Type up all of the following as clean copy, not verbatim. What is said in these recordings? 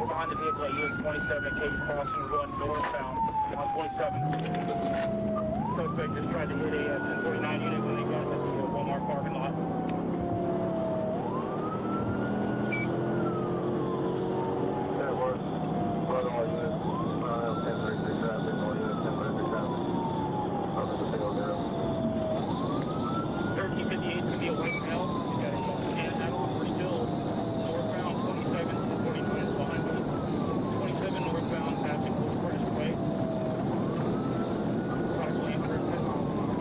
Behind the vehicle at US 27 at Cape Crossing, we're going northbound on 27. Suspect just tried to hit a 1049 unit when they got to the Walmart parking lot. That was all units, 1033 traffic, all units, 1033 traffic. Up at the field now. 1358 is going to be a white male. He's got a handle. We're still northbound 27, 1049 is behind me. 27 northbound, passing Cold Curtis Way. Approximately 110 miles an hour.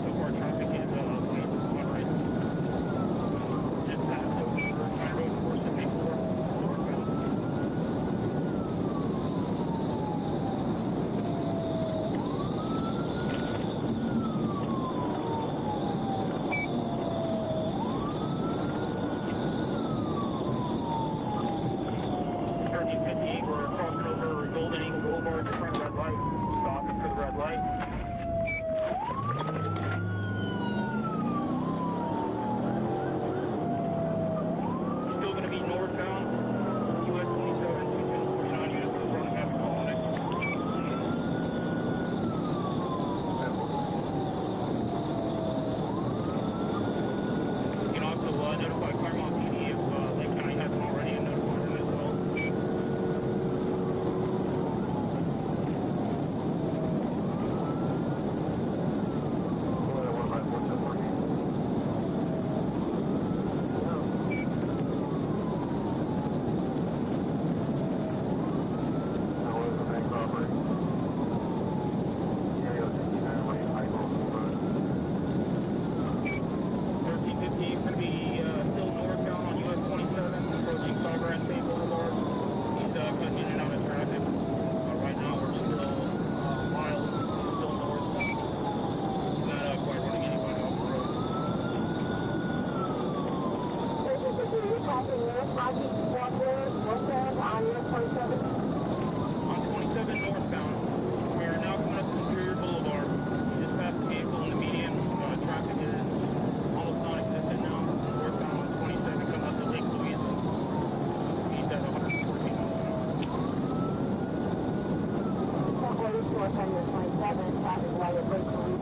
So far, traffic is on right. Just passed over County Road 474 northbound. We're crossing over Golden Eagle Boulevard in front of red light, stopping for the red light. Still going to be northbound, US 27, 1049 units, still running traffic call on it. You can also notify Claremont PD if Lake County hasn't already and notify them as well. On 27 northbound, we are now coming up to Superior Boulevard. We just passed the vehicle in the median. Traffic is almost non-existent now. Northbound on 27 coming up to Lake Louise. Speed at 114 miles an hour. 27, traffic light at Lake Louise.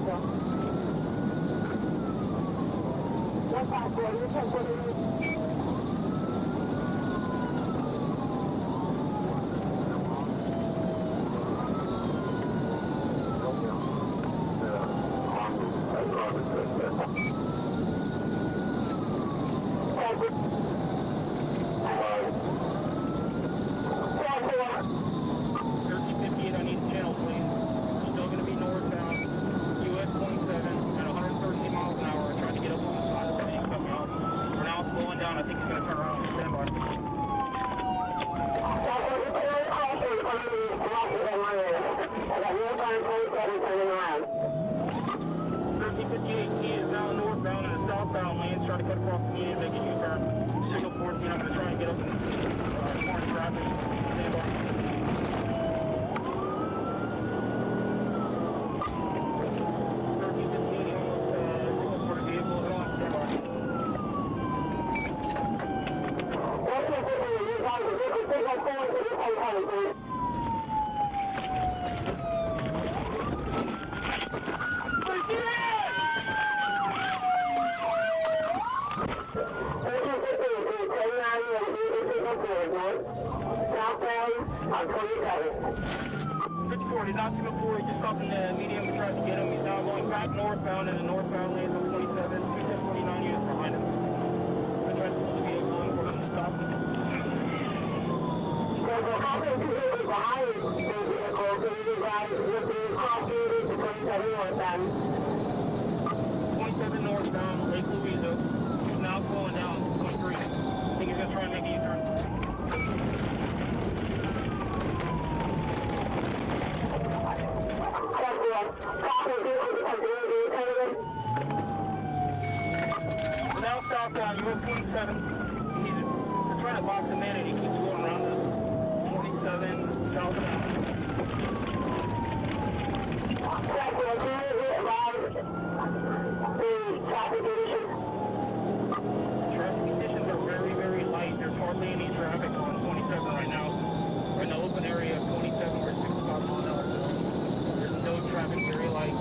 154, 1048. I need a channel, please. Still going to be northbound, US 27 at 113 miles an hour. I tried to get up on the side of the lane, cut me off. We're now slowing down. I think he's going to turn around and stand by. 1358, he is now northbound in the southbound lanes, trying to cut across the median, make a U-turn. Signal 14, I'm going to try and get up in orange traffic. Stand by. 1358, almost signal for the vehicle. Hold on, stand by. On 27. 54 did not signal for. He just stopped in the median. We tried to get him. He's now going back northbound in the northbound lanes on 27. Well, how many vehicles behind the vehicle can you guys look at cross units to 27 northbound? 27 northbound, Lake Louisa. He's now slowing down, 23. I think he's going to try and make a U-turn. We're now southbound, US 27. They're trying to box him in and he keeps going around the 27 southbound. Traffic conditions are very, very light. There's hardly any traffic on 27 right now. We're in the open area of 27 where it's 65 miles an hour. There's no traffic, very light.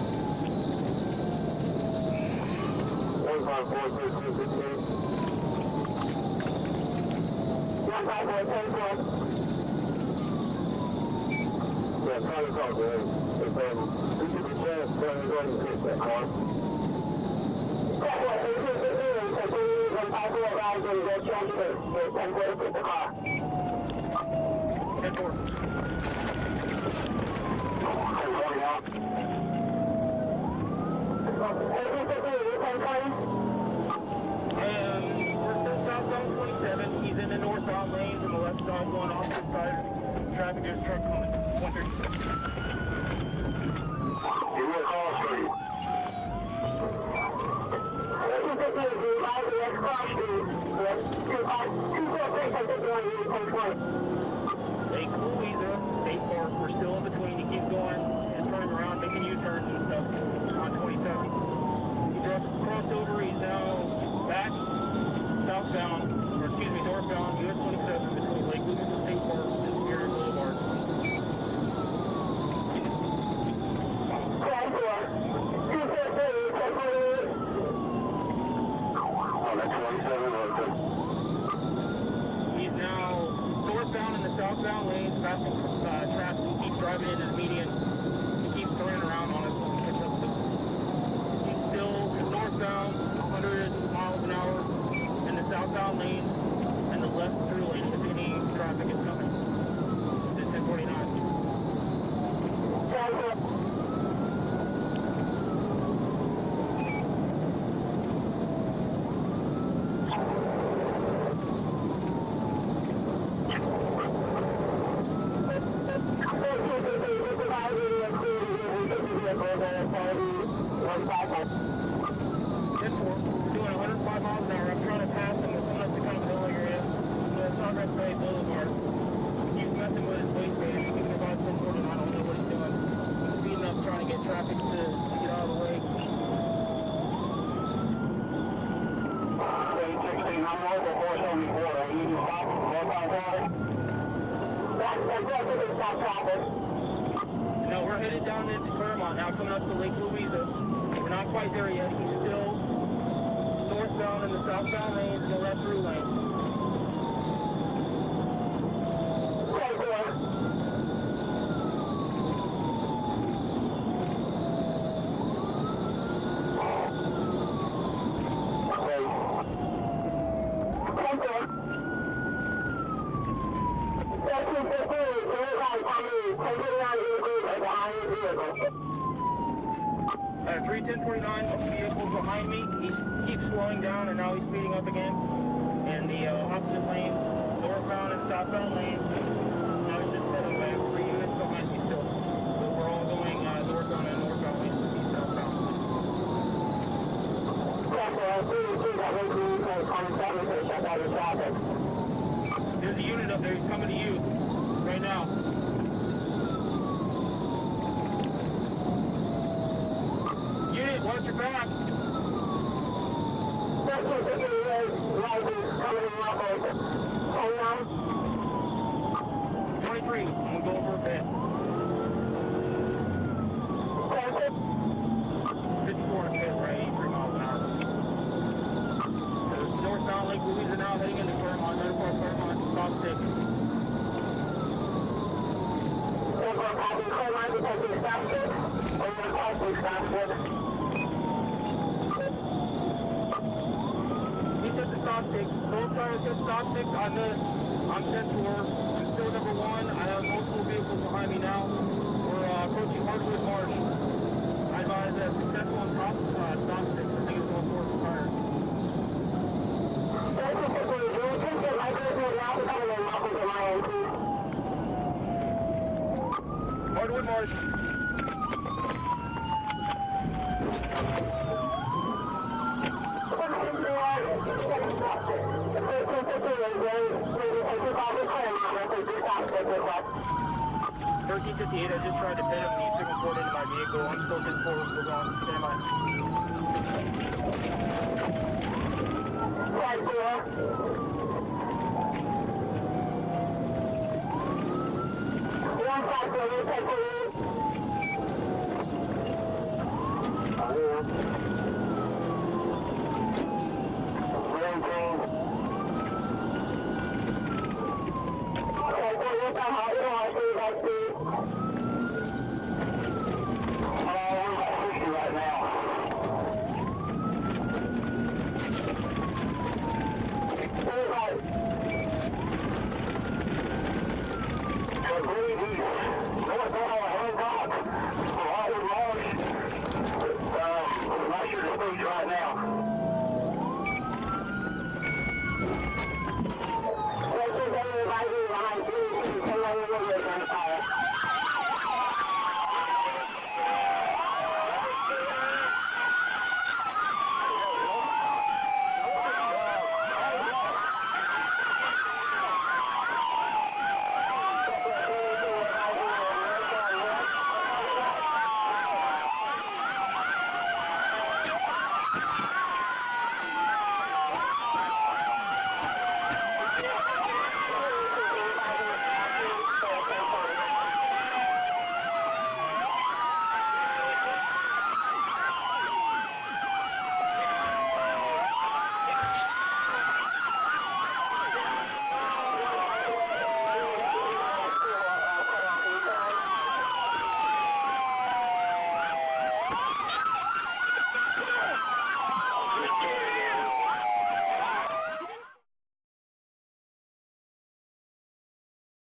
154. Yeah, try to call Greg. If we get the chance, go ahead and fix that car. We're still southbound 27. He's in the northbound lanes and the left side going opposite side. Traffic, there's a truck coming. 136. Give me a call, Street. Lake Louisa State Park, we're still in between. He keeps going and turning around, making U-turns and stuff on 27. He just crossed over. He's now back southbound, or excuse me, northbound, US 27 between Lake Louisa State Park and Superior Boulevard. He's now northbound in the southbound lanes, passing traffic. He keeps driving into the median. He keeps turning around on us when we catch up with him. He's still northbound, 100 miles an hour in the southbound lanes and the left through lane if any traffic is coming. It's 1049. We're doing 105 miles an hour. I'm trying to pass him. We're coming up to kind of a hill area. The Sawgrass Bay Boulevard. He's messing with his waistband. He's thinking about some sort of, I don't know what he's doing. He's speeding up, trying to get traffic to get out of the way. 816, I'm local 474. Are you stop northbound traffic? No, we're headed down into Claremont now, coming up to Lake Louisa. We're not quite there yet. He's still northbound in the southbound lanes and the left through lane. At 31049, vehicle behind me. He keeps slowing down and now he's speeding up again. And the opposite lanes, northbound and southbound lanes. Now he's just heading back. 3 units behind me still. So we're all going northbound and northbound lanes to see southbound. There's a unit up there. He's coming to you right now. Unit, watch your back. 23, I'm going to go over a bit. 54 and a bit, right, 83 miles an hour. There's northbound Lake Louisa now, heading into Claremont, 94 Claremont, stop 6. He said to stop 6. Both tires said stop 6. I missed. I'm 10-4. I'm still number 1. now. We're approaching Hardwood Marsh. I advise successful and stop sticks. I think it's going forward for fire. Hardwood Marsh. $13.58, I just tried to pin him and he signal forward into my vehicle. I'm still 10-4, still going. Stand by. Right there. One side for you, take for you. Right now.